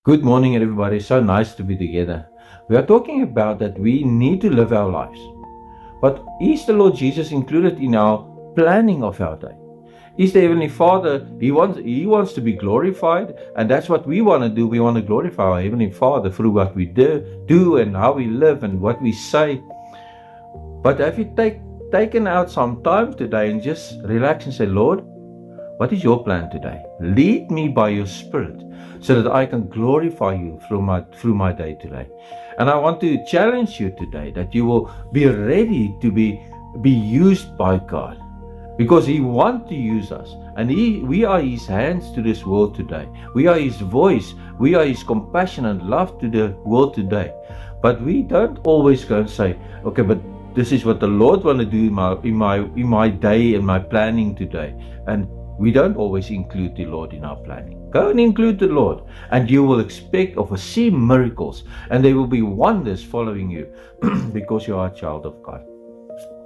Good morning, everybody. So nice to be together. We are talking about that we need to live our lives. But is the Lord Jesus included in our planning of our day? Is the Heavenly Father, He wants to be glorified, and that's what we want to do. We want to glorify our Heavenly Father through what we do and how we live and what we say. But have you taken out some time today and just relax and say, Lord, what is your plan today? Lead me by your Spirit so that I can glorify you through my day today. And I want to challenge you today that you will be ready to be used by God, because He wants to use us, and we are His hands to this world today. We are His voice. We are His compassion and love to the world today. But we don't always go and say, okay, but this is what the Lord want to do in my day and my planning today. And we don't always include the Lord in our planning. Go and include the Lord, and you will expect or see miracles, and there will be wonders following you because you are a child of God.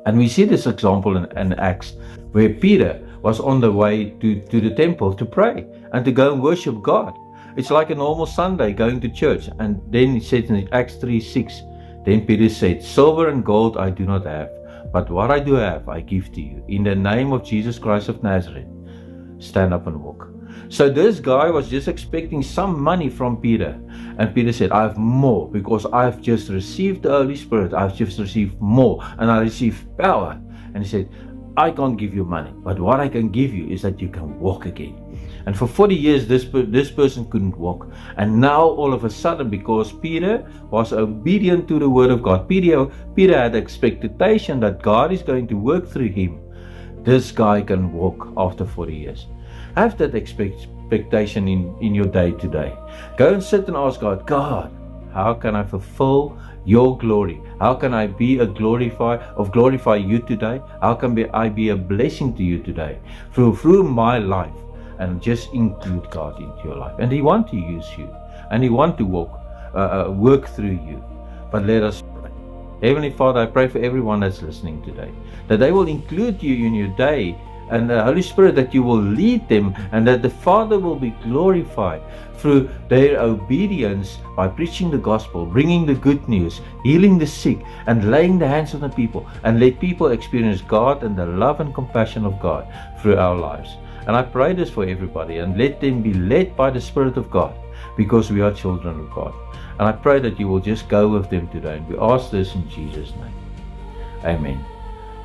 And we see this example in Acts, where Peter was on the way to the temple to pray and to go and worship God. It's like a normal Sunday going to church. And then it says in Acts 3:6, then Peter said, silver and gold I do not have, but what I do have I give to you. In the name of Jesus Christ of Nazareth, stand up and walk. So this guy was just expecting some money from Peter, and Peter said, I have more, because I've just received the Holy Spirit. I've just received more, and I received power. And he said, I can't give you money, but what I can give you is that you can walk again. And for 40 years this person couldn't walk, and now all of a sudden, because Peter was obedient to the word of God, Peter had the expectation that God is going to work through him. This guy can walk after 40 years. Have that expectation in your day today. Go and sit and ask God, how can I fulfill your glory? How can I glorify you today? How can I be a blessing to you today through my life? And just include God into your life. And He wants to use you, and He wants to work through you. But let us pray. Heavenly Father, I pray for everyone that's listening today, that they will include you in your day, and the Holy Spirit, that you will lead them, and that the Father will be glorified through their obedience by preaching the gospel, bringing the good news, healing the sick, and laying the hands on the people, and let people experience God and the love and compassion of God through our lives. And I pray this for everybody, and let them be led by the Spirit of God, because we are children of God. And I pray that you will just go with them today, and we ask this in Jesus' name. Amen.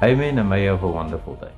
Amen, and may you have a wonderful day.